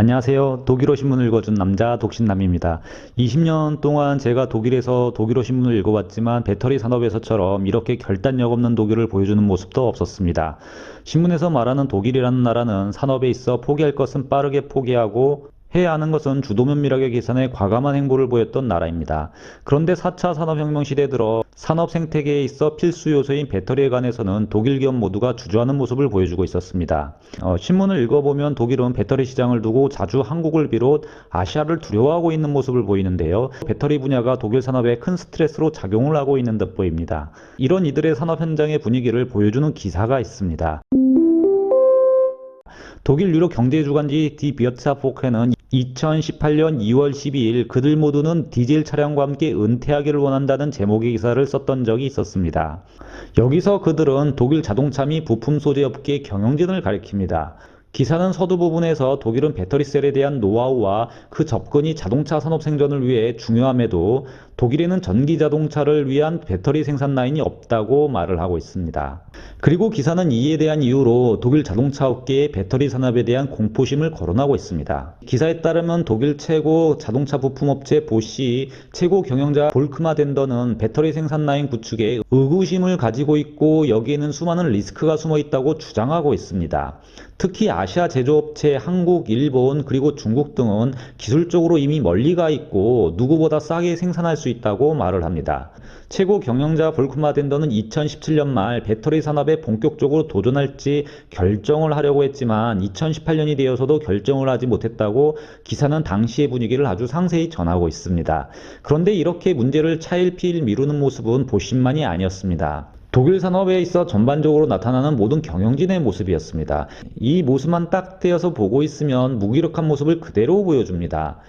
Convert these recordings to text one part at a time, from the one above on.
안녕하세요. 독일어 신문을 읽어준 남자 독신남입니다. 20년 동안 제가 독일에서 독일어 신문을 읽어왔지만 배터리 산업에서처럼 이렇게 결단력 없는 독일을 보여주는 모습도 없었습니다. 신문에서 말하는 독일이라는 나라는 산업에 있어 포기할 것은 빠르게 포기하고 해야 하는 것은 주도 면밀하게 계산해 과감한 행보를 보였던 나라입니다. 그런데 4차 산업혁명 시대 들어 산업 생태계에 있어 필수 요소인 배터리에 관해서는 독일 기업 모두가 주저하는 모습을 보여주고 있었습니다. 신문을 읽어보면 독일은 배터리 시장을 두고 자주 한국을 비롯 아시아를 두려워하고 있는 모습을 보이는데요. 배터리 분야가 독일 산업에 큰 스트레스로 작용을 하고 있는 듯 보입니다. 이런 이들의 산업 현장의 분위기를 보여주는 기사가 있습니다. 독일 유럽 경제주간지 디 비어트사포크는 2018년 2월 12일 그들 모두는 디젤 차량과 함께 은퇴하기를 원한다는 제목의 기사를 썼던 적이 있었습니다. 여기서 그들은 독일 자동차 및 부품 소재 업계의 경영진을 가리킵니다. 기사는 서두 부분에서 독일은 배터리셀에 대한 노하우와 그 접근이 자동차 산업 생존을 위해 중요함에도 독일에는 전기 자동차를 위한 배터리 생산 라인이 없다고 말을 하고 있습니다. 그리고 기사는 이에 대한 이유로 독일 자동차 업계의 배터리 산업에 대한 공포심을 거론하고 있습니다. 기사에 따르면 독일 최고 자동차 부품업체 보쉬 최고 경영자 볼크마 덴더는 배터리 생산 라인 구축에 의구심을 가지고 있고 여기에는 수많은 리스크가 숨어 있다고 주장하고 있습니다. 특히 아시아 제조업체 한국, 일본, 그리고 중국 등은 기술적으로 이미 멀리 가 있고 누구보다 싸게 생산할 수 있다고 말을 합니다. 최고 경영자 볼크마 덴더는 2017년 말 배터리 산업에 본격적으로 도전할지 결정을 하려고 했지만 2018년이 되어서도 결정을 하지 못했다고 기사는 당시의 분위기를 아주 상세히 전하고 있습니다. 그런데 이렇게 문제를 차일피일 미루는 모습은 보쉬만이 아니었습니다. 독일 산업에 있어 전반적으로 나타나는 모든 경영진의 모습이었습니다. 이 모습만 딱 떼어서 보고 있으면 무기력한 모습을 그대로 보여줍니다.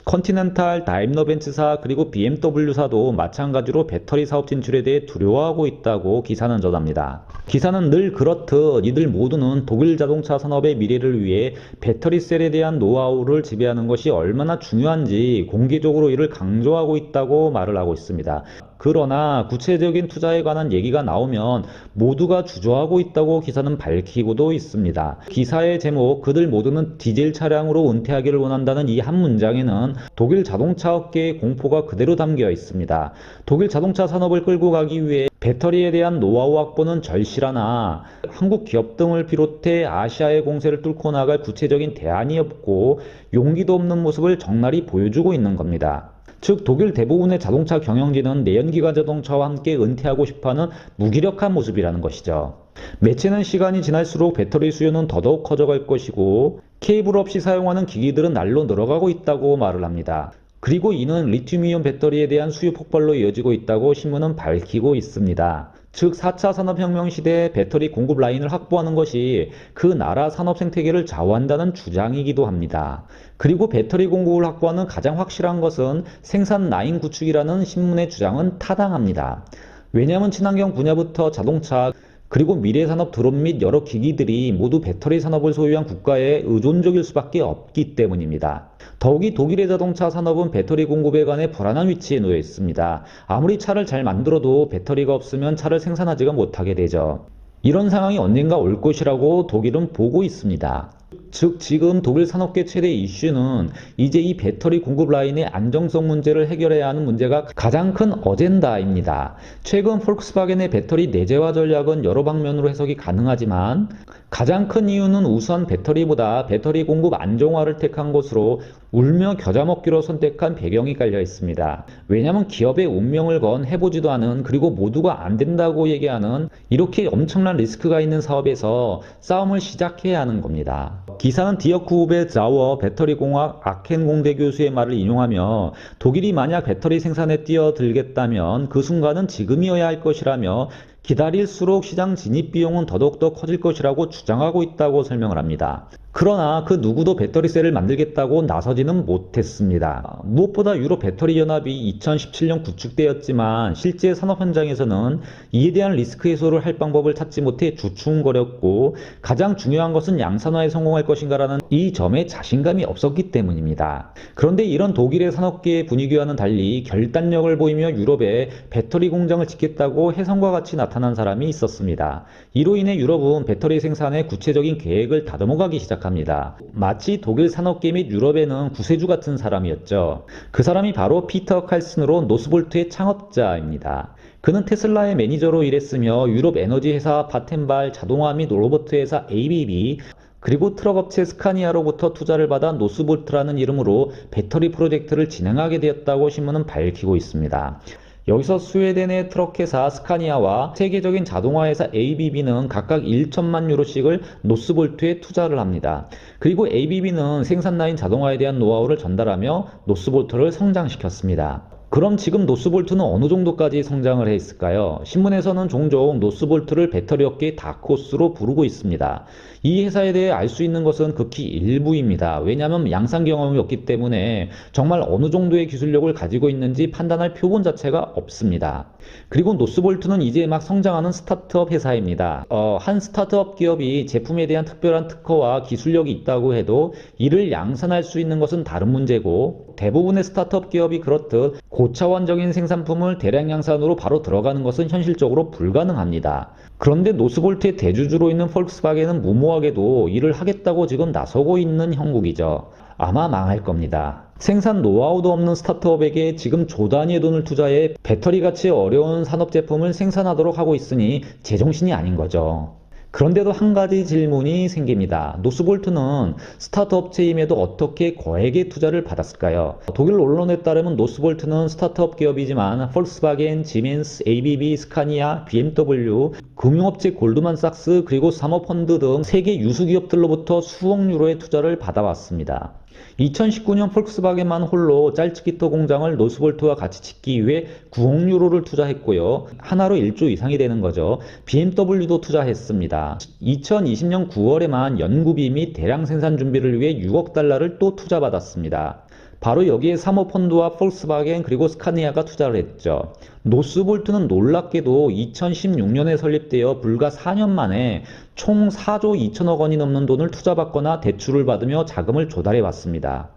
컨티넨탈, 다임러벤츠사 그리고 BMW사도 마찬가지로 배터리 사업 진출에 대해 두려워하고 있다고 기사는 전합니다. 기사는 늘 그렇듯 이들 모두는 독일 자동차 산업의 미래를 위해 배터리 셀에 대한 노하우를 지배하는 것이 얼마나 중요한지 공개적으로 이를 강조하고 있다고 말을 하고 있습니다. 그러나 구체적인 투자에 관한 얘기가 나오면 모두가 주저하고 있다고 기사는 밝히고도 있습니다. 기사의 제목 그들 모두는 디젤 차량으로 은퇴하기를 원한다는 이 한 문장에는 독일 자동차 업계의 공포가 그대로 담겨 있습니다. 독일 자동차 산업을 끌고 가기 위해 배터리에 대한 노하우 확보는 절실하나 한국 기업 등을 비롯해 아시아의 공세를 뚫고 나갈 구체적인 대안이 없고 용기도 없는 모습을 적나리 보여주고 있는 겁니다. 즉 독일 대부분의 자동차 경영진은 내연기관 자동차와 함께 은퇴하고 싶어하는 무기력한 모습이라는 것이죠. 매체는 시간이 지날수록 배터리 수요는 더더욱 커져갈 것이고 케이블 없이 사용하는 기기들은 날로 늘어가고 있다고 말을 합니다. 그리고 이는 리튬이온 배터리에 대한 수요 폭발로 이어지고 있다고 신문은 밝히고 있습니다. 즉 4차 산업혁명 시대에 배터리 공급 라인을 확보하는 것이 그 나라 산업 생태계를 좌우한다는 주장이기도 합니다. 그리고 배터리 공급을 확보하는 가장 확실한 것은 생산 라인 구축이라는 신문의 주장은 타당합니다. 왜냐하면 친환경 분야부터 자동차 그리고 미래산업 드론 및 여러 기기들이 모두 배터리 산업을 소유한 국가에 의존적일 수밖에 없기 때문입니다. 더욱이 독일의 자동차 산업은 배터리 공급에 관해 불안한 위치에 놓여 있습니다. 아무리 차를 잘 만들어도 배터리가 없으면 차를 생산하지가 못하게 되죠. 이런 상황이 언젠가 올 것이라고 독일은 보고 있습니다. 즉 지금 독일 산업계 최대 이슈는 이제 이 배터리 공급 라인의 안정성 문제를 해결해야 하는 문제가 가장 큰 어젠다입니다. 최근 폴크스바겐의 배터리 내재화 전략은 여러 방면으로 해석이 가능하지만 가장 큰 이유는 우선 배터리보다 배터리 공급 안정화를 택한 것으로 울며 겨자 먹기로 선택한 배경이 깔려 있습니다. 왜냐하면 기업의 운명을 건 해보지도 않은 그리고 모두가 안 된다고 얘기하는 이렇게 엄청난 리스크가 있는 사업에서 싸움을 시작해야 하는 겁니다. 기사는 디어크후베 자워 배터리공학 아켄 공대 교수의 말을 인용하며 독일이 만약 배터리 생산에 뛰어들겠다면 그 순간은 지금이어야 할 것이라며 기다릴수록 시장 진입 비용은 더더욱더 커질 것이라고 주장하고 있다고 설명을 합니다. 그러나 그 누구도 배터리셀을 만들겠다고 나서지는 못했습니다. 무엇보다 유럽 배터리 연합이 2017년 구축되었지만 실제 산업 현장에서는 이에 대한 리스크 해소를 할 방법을 찾지 못해 주춤거렸고 가장 중요한 것은 양산화에 성공할 것인가라는 이 점에 자신감이 없었기 때문입니다. 그런데 이런 독일의 산업계의 분위기와는 달리 결단력을 보이며 유럽에 배터리 공장을 짓겠다고 혜성과 같이 나타난 사람이 있었습니다. 이로 인해 유럽은 배터리 생산에 구체적인 계획을 다듬어가기 시작합니다. 시작합니다. 마치 독일 산업계 및 유럽에는 구세주 같은 사람이었죠. 그 사람이 바로 피터 칼슨으로 노스볼트의 창업자입니다. 그는 테슬라의 매니저로 일했으며 유럽 에너지 회사 바텐발, 자동화 및 로버트 회사 ABB, 그리고 트럭업체 스카니아로부터 투자를 받아 노스볼트라는 이름으로 배터리 프로젝트를 진행하게 되었다고 신문은 밝히고 있습니다. 여기서 스웨덴의 트럭회사 스카니아와 세계적인 자동화 회사 ABB는 각각 1천만 유로씩을 노스볼트에 투자를 합니다. 그리고 ABB는 생산라인 자동화에 대한 노하우를 전달하며 노스볼트를 성장시켰습니다. 그럼 지금 노스볼트는 어느 정도까지 성장을 했을까요? 신문에서는 종종 노스볼트를 배터리 업계의 다크호스로 부르고 있습니다. 이 회사에 대해 알 수 있는 것은 극히 일부입니다. 왜냐하면 양산 경험이 없기 때문에 정말 어느 정도의 기술력을 가지고 있는지 판단할 표본 자체가 없습니다. 그리고 노스볼트는 이제 막 성장하는 스타트업 회사입니다. 한 스타트업 기업이 제품에 대한 특별한 특허와 기술력이 있다고 해도 이를 양산할 수 있는 것은 다른 문제고, 대부분의 스타트업 기업이 그렇듯 고차원적인 생산품을 대량 양산으로 바로 들어가는 것은 현실적으로 불가능합니다. 그런데 노스볼트의 대주주로 있는 폴크스바겐은 무모하게도 이를 하겠다고 지금 나서고 있는 형국이죠. 아마 망할 겁니다. 생산 노하우도 없는 스타트업에게 지금 조 단위의 돈을 투자해 배터리 가치 어려운 산업 제품을 생산하도록 하고 있으니 제정신이 아닌 거죠. 그런데도 한 가지 질문이 생깁니다. 노스볼트는 스타트업 업체임에도 어떻게 거액의 투자를 받았을까요? 독일 언론에 따르면 노스볼트는 스타트업 기업이지만 폴크스바겐, 지멘스, ABB, 스카니아, BMW, 금융업체 골드만삭스, 그리고 사모펀드 등 세계 유수기업들로부터 수억 유로의 투자를 받아왔습니다. 2019년 폴크스바겐만 홀로 짤츠기터 공장을 노스볼트와 같이 짓기 위해 9억 유로를 투자했고요. 하나로 1조 이상이 되는 거죠. BMW도 투자했습니다. 2020년 9월에만 연구비 및 대량 생산 준비를 위해 6억 달러를 또 투자받았습니다. 바로 여기에 사모펀드와 폴크스바겐 그리고 스카니아가 투자를 했죠. 노스볼트는 놀랍게도 2016년에 설립되어 불과 4년 만에 총 4조 2천억 원이 넘는 돈을 투자받거나 대출을 받으며 자금을 조달해 왔습니다.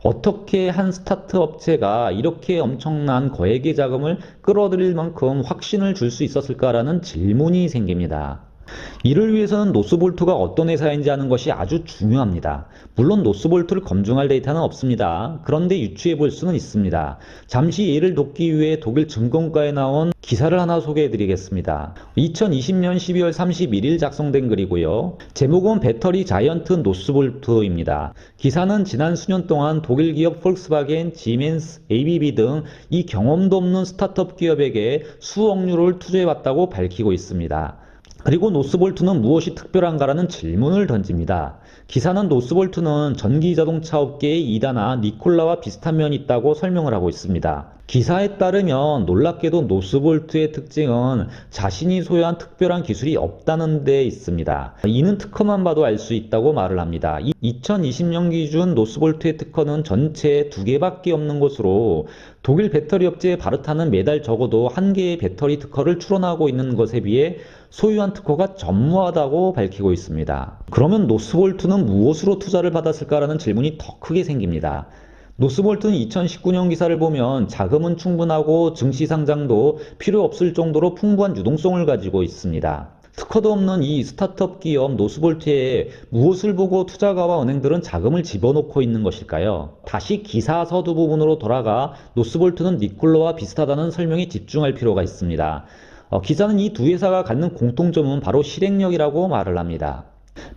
어떻게 한 스타트 업체가 이렇게 엄청난 거액의 자금을 끌어들일 만큼 확신을 줄 수 있었을까라는 질문이 생깁니다. 이를 위해서는 노스볼트가 어떤 회사인지 아는 것이 아주 중요합니다. 물론 노스볼트를 검증할 데이터는 없습니다. 그런데 유추해 볼 수는 있습니다. 잠시 예를 돕기 위해 독일 증권가에 나온 기사를 하나 소개해 드리겠습니다. 2020년 12월 31일 작성된 글이고요. 제목은 배터리 자이언트 노스볼트입니다. 기사는 지난 수년 동안 독일 기업 폴크스바겐, 지멘스, ABB 등 이 경험도 없는 스타트업 기업에게 수억 유로를 투자해왔다고 밝히고 있습니다. 그리고 노스볼트는 무엇이 특별한가라는 질문을 던집니다. 기사는 노스볼트는 전기자동차 업계의 이다나 니콜라와 비슷한 면이 있다고 설명을 하고 있습니다. 기사에 따르면 놀랍게도 노스볼트의 특징은 자신이 소유한 특별한 기술이 없다는 데 있습니다. 이는 특허만 봐도 알 수 있다고 말을 합니다. 2020년 기준 노스볼트의 특허는 전체에 2개밖에 없는 것으로 독일 배터리 업체 바르타는 매달 적어도 1개의 배터리 특허를 출원하고 있는 것에 비해 소유한 특허가 전무하다고 밝히고 있습니다. 그러면 노스볼트는 무엇으로 투자를 받았을까라는 질문이 더 크게 생깁니다. 노스볼트는 2019년 기사를 보면 자금은 충분하고 증시 상장도 필요 없을 정도로 풍부한 유동성을 가지고 있습니다. 특허도 없는 이 스타트업 기업 노스볼트에 무엇을 보고 투자가와 은행들은 자금을 집어넣고 있는 것일까요? 다시 기사 서두 부분으로 돌아가 노스볼트는 니콜라와 비슷하다는 설명에 집중할 필요가 있습니다. 기사는 이 두 회사가 갖는 공통점은 바로 실행력이라고 말을 합니다.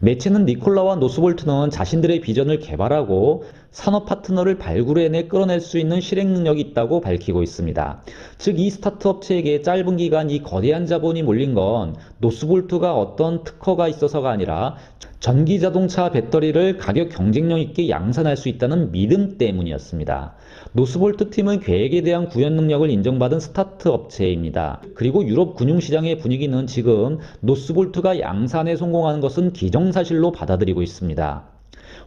매체는 니콜라와 노스볼트는 자신들의 비전을 개발하고 산업 파트너를 발굴해내 끌어낼 수 있는 실행 능력이 있다고 밝히고 있습니다. 즉 이 스타트 업체에게 짧은 기간 이 거대한 자본이 몰린 건 노스볼트가 어떤 특허가 있어서가 아니라 전기자동차 배터리를 가격 경쟁력 있게 양산할 수 있다는 믿음 때문이었습니다. 노스볼트 팀은 계획에 대한 구현 능력을 인정받은 스타트 업체입니다. 그리고 유럽 금융시장의 분위기는 지금 노스볼트가 양산에 성공하는 것은 기정사실로 받아들이고 있습니다.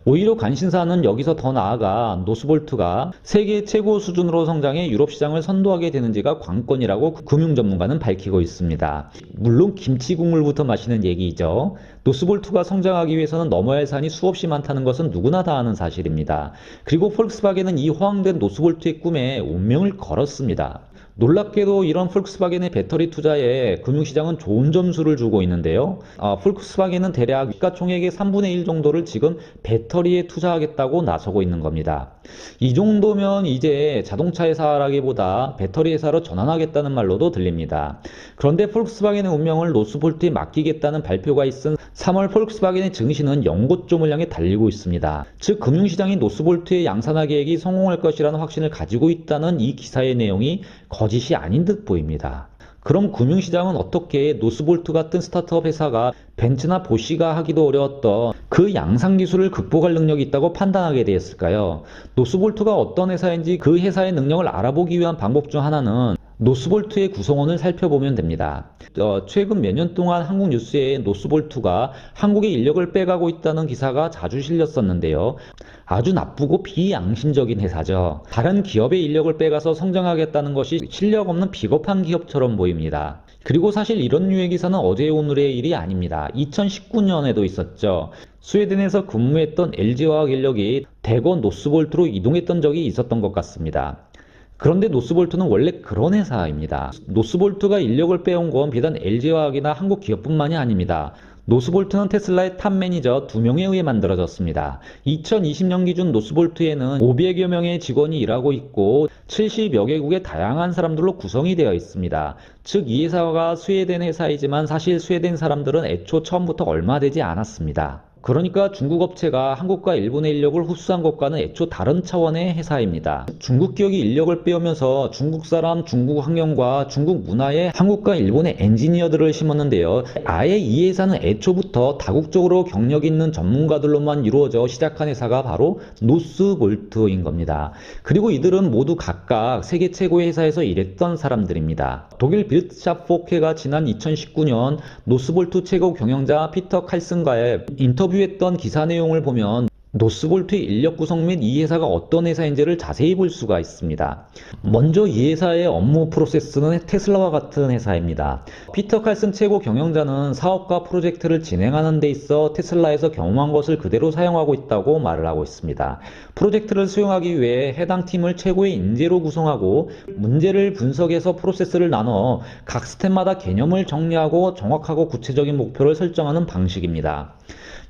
오히려 관심사는 여기서 더 나아가 노스볼트가 세계 최고 수준으로 성장해 유럽 시장을 선도하게 되는지가 관건이라고 금융 전문가는 밝히고 있습니다. 물론 김치 국물부터 마시는 얘기죠. 노스볼트가 성장하기 위해서는 넘어야 할 산이 수없이 많다는 것은 누구나 다 아는 사실입니다. 그리고 폴크스바겐은 이 허황된 노스볼트의 꿈에 운명을 걸었습니다. 놀랍게도 이런 폴크스바겐의 배터리 투자에 금융시장은 좋은 점수를 주고 있는데요. 폴크스바겐은 대략 시가총액의 3분의 1 정도를 지금 배터리에 투자하겠다고 나서고 있는 겁니다. 이 정도면 이제 자동차 회사라기보다 배터리 회사로 전환하겠다는 말로도 들립니다. 그런데 폴크스바겐의 운명을 노스볼트에 맡기겠다는 발표가 있은 3월 폴크스바겐의 증시는 연고점을 향해 달리고 있습니다. 즉 금융시장이 노스볼트의 양산화 계획이 성공할 것이라는 확신을 가지고 있다는 이 기사의 내용이 거짓이 아닌 듯 보입니다. 그럼 금융시장은 어떻게 노스볼트 같은 스타트업 회사가 벤츠나 보쉬가 하기도 어려웠던 그 양산 기술을 극복할 능력이 있다고 판단하게 되었을까요? 노스볼트가 어떤 회사인지 그 회사의 능력을 알아보기 위한 방법 중 하나는 노스볼트의 구성원을 살펴보면 됩니다. 최근 몇 년 동안 한국 뉴스에 노스볼트가 한국의 인력을 빼가고 있다는 기사가 자주 실렸었는데요. 아주 나쁘고 비양심적인 회사죠. 다른 기업의 인력을 빼가서 성장하겠다는 것이 실력 없는 비겁한 기업처럼 보입니다. 그리고 사실 이런 류의 기사는 어제 오늘의 일이 아닙니다. 2019년에도 있었죠. 스웨덴에서 근무했던 LG화학 인력이 대거 노스볼트로 이동했던 적이 있었던 것 같습니다. 그런데 노스볼트는 원래 그런 회사입니다. 노스볼트가 인력을 빼온 건 비단 LG화학이나 한국 기업뿐만이 아닙니다. 노스볼트는 테슬라의 탑 매니저 2명에 의해 만들어졌습니다. 2020년 기준 노스볼트에는 500여 명의 직원이 일하고 있고 70여 개국의 다양한 사람들로 구성이 되어 있습니다. 즉 이 회사가 스웨덴 회사이지만 사실 스웨덴 사람들은 애초 처음부터 얼마 되지 않았습니다. 그러니까 중국 업체가 한국과 일본의 인력을 흡수한 것과는 애초 다른 차원의 회사입니다. 중국 기업이 인력을 빼오면서 중국 사람, 중국 환경과 중국 문화에 한국과 일본의 엔지니어들을 심었는데요. 아예 이 회사는 애초부터 다국적으로 경력 있는 전문가들로만 이루어져 시작한 회사가 바로 노스볼트인 겁니다. 그리고 이들은 모두 각각 세계 최고의 회사에서 일했던 사람들입니다. 독일 빌트샵 포케가 지난 2019년 노스볼트 최고 경영자 피터 칼슨과의 인터뷰했던 기사 내용을 보면 노스볼트의 인력 구성 및 이 회사가 어떤 회사인지를 자세히 볼 수가 있습니다. 먼저 이 회사의 업무 프로세스는 테슬라와 같은 회사입니다. 피터 칼슨 최고 경영자는 사업과 프로젝트를 진행하는 데 있어 테슬라에서 경험한 것을 그대로 사용하고 있다고 말을 하고 있습니다. 프로젝트를 수용하기 위해 해당 팀을 최고의 인재로 구성하고 문제를 분석해서 프로세스를 나눠 각 스텝마다 개념을 정리하고 정확하고 구체적인 목표를 설정하는 방식입니다.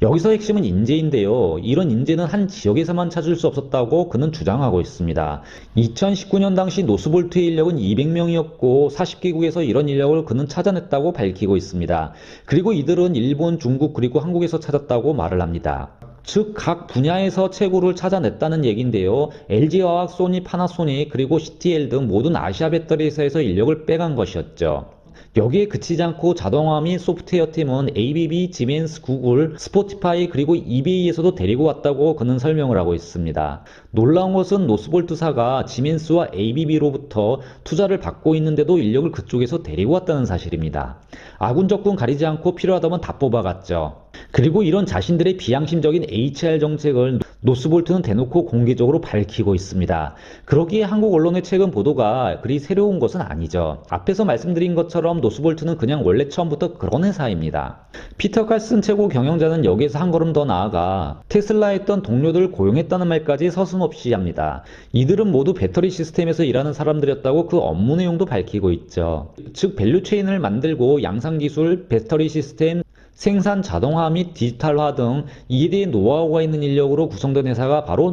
여기서 핵심은 인재인데요. 이런 인재는 한 지역에서만 찾을 수 없었다고 그는 주장하고 있습니다. 2019년 당시 노스볼트의 인력은 200명이었고 40개국에서 이런 인력을 그는 찾아냈다고 밝히고 있습니다. 그리고 이들은 일본, 중국 그리고 한국에서 찾았다고 말을 합니다. 즉 각 분야에서 최고를 찾아냈다는 얘기인데요. LG화학, 소니, 파나소닉 그리고 CTL 등 모든 아시아 배터리 회사에서 인력을 빼간 것이었죠. 여기에 그치지 않고 자동화 및 소프트웨어 팀은 ABB, 지멘스, 구글, 스포티파이 그리고 이베이에서도 데리고 왔다고 그는 설명을 하고 있습니다. 놀라운 것은 노스볼트사가 지멘스와 ABB로부터 투자를 받고 있는데도 인력을 그쪽에서 데리고 왔다는 사실입니다. 아군 적군 가리지 않고 필요하다면 다 뽑아갔죠. 그리고 이런 자신들의 비양심적인 HR 정책을 노스볼트는 대놓고 공개적으로 밝히고 있습니다. 그러기에 한국 언론의 최근 보도가 그리 새로운 것은 아니죠. 앞에서 말씀드린 것처럼 노스볼트는 그냥 원래 처음부터 그런 회사입니다. 피터 칼슨 최고 경영자는 여기에서 한 걸음 더 나아가 테슬라에 있던 동료들을 고용했다는 말까지 서슴없이 합니다. 이들은 모두 배터리 시스템에서 일하는 사람들이었다고 그 업무 내용도 밝히고 있죠. 즉 밸류체인을 만들고 양산기술, 배터리 시스템, 생산 자동화 및 디지털화 등 이에 대해 노하우가 있는 인력으로 구성된 회사가 바로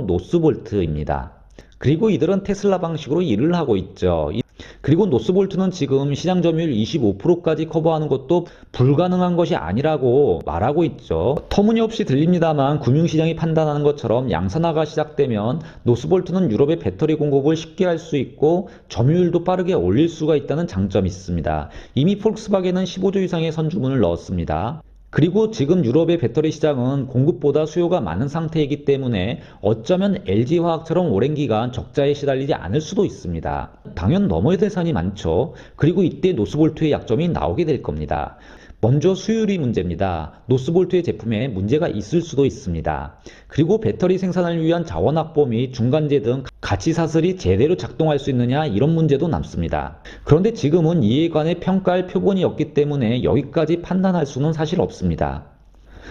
노스볼트입니다. 그리고 이들은 테슬라 방식으로 일을 하고 있죠. 그리고 노스볼트는 지금 시장 점유율 25%까지 커버하는 것도 불가능한 것이 아니라고 말하고 있죠. 터무니없이 들립니다만 금융시장이 판단하는 것처럼 양산화가 시작되면 노스볼트는 유럽의 배터리 공급을 쉽게 할 수 있고 점유율도 빠르게 올릴 수가 있다는 장점이 있습니다. 이미 폴크스바겐은 15조 이상의 선주문을 넣었습니다. 그리고 지금 유럽의 배터리 시장은 공급보다 수요가 많은 상태이기 때문에 어쩌면 LG화학처럼 오랜 기간 적자에 시달리지 않을 수도 있습니다. 당연 넘어야 될 산이 많죠. 그리고 이때 노스볼트의 약점이 나오게 될 겁니다. 먼저 수율이 문제입니다. 노스볼트의 제품에 문제가 있을 수도 있습니다. 그리고 배터리 생산을 위한 자원 확보 및 중간재 등 가치 사슬이 제대로 작동할 수 있느냐 이런 문제도 남습니다. 그런데 지금은 이에 관해 평가할 표본이 없기 때문에 여기까지 판단할 수는 사실 없습니다.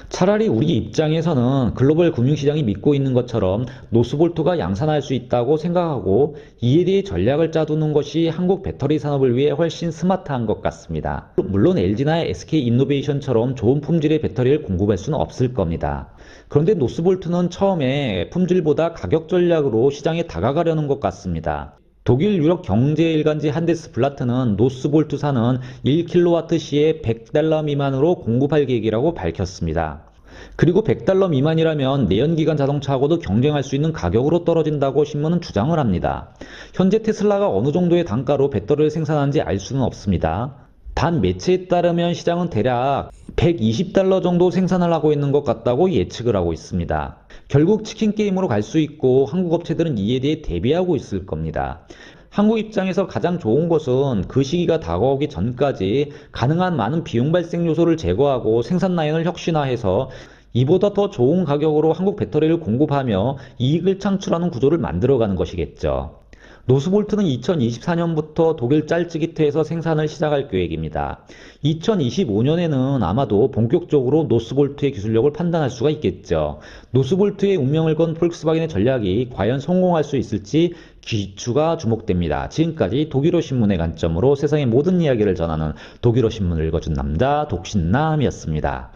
차라리 우리 입장에서는 글로벌 금융시장이 믿고 있는 것처럼 노스볼트가 양산할 수 있다고 생각하고 이에 대해 전략을 짜두는 것이 한국 배터리 산업을 위해 훨씬 스마트한 것 같습니다. 물론 LG나 SK인노베이션처럼 좋은 품질의 배터리를 공급할 수는 없을 겁니다. 그런데 노스볼트는 처음에 품질보다 가격 전략으로 시장에 다가가려는 것 같습니다. 독일 유럽 경제일간지 한데스블라트는 노스볼트사는 1kWh에 $100 미만으로 공급할 계획이라고 밝혔습니다. 그리고 $100 미만이라면 내연기관 자동차하고도 경쟁할 수 있는 가격으로 떨어진다고 신문은 주장을 합니다. 현재 테슬라가 어느 정도의 단가로 배터리를 생산하는지 알 수는 없습니다. 단 매체에 따르면 시장은 대략 $120 정도 생산을 하고 있는 것 같다고 예측을 하고 있습니다. 결국 치킨 게임으로 갈 수 있고 한국 업체들은 이에 대해 대비하고 있을 겁니다. 한국 입장에서 가장 좋은 것은 그 시기가 다가오기 전까지 가능한 많은 비용 발생 요소를 제거하고 생산 라인을 혁신화해서 이보다 더 좋은 가격으로 한국 배터리를 공급하며 이익을 창출하는 구조를 만들어가는 것이겠죠. 노스볼트는 2024년부터 독일 짤츠기트에서 생산을 시작할 계획입니다. 2025년에는 아마도 본격적으로 노스볼트의 기술력을 판단할 수가 있겠죠. 노스볼트의 운명을 건 폴크스바겐의 전략이 과연 성공할 수 있을지 귀추가 주목됩니다. 지금까지 독일어 신문의 관점으로 세상의 모든 이야기를 전하는 독일어 신문을 읽어준 남자 독신남이었습니다.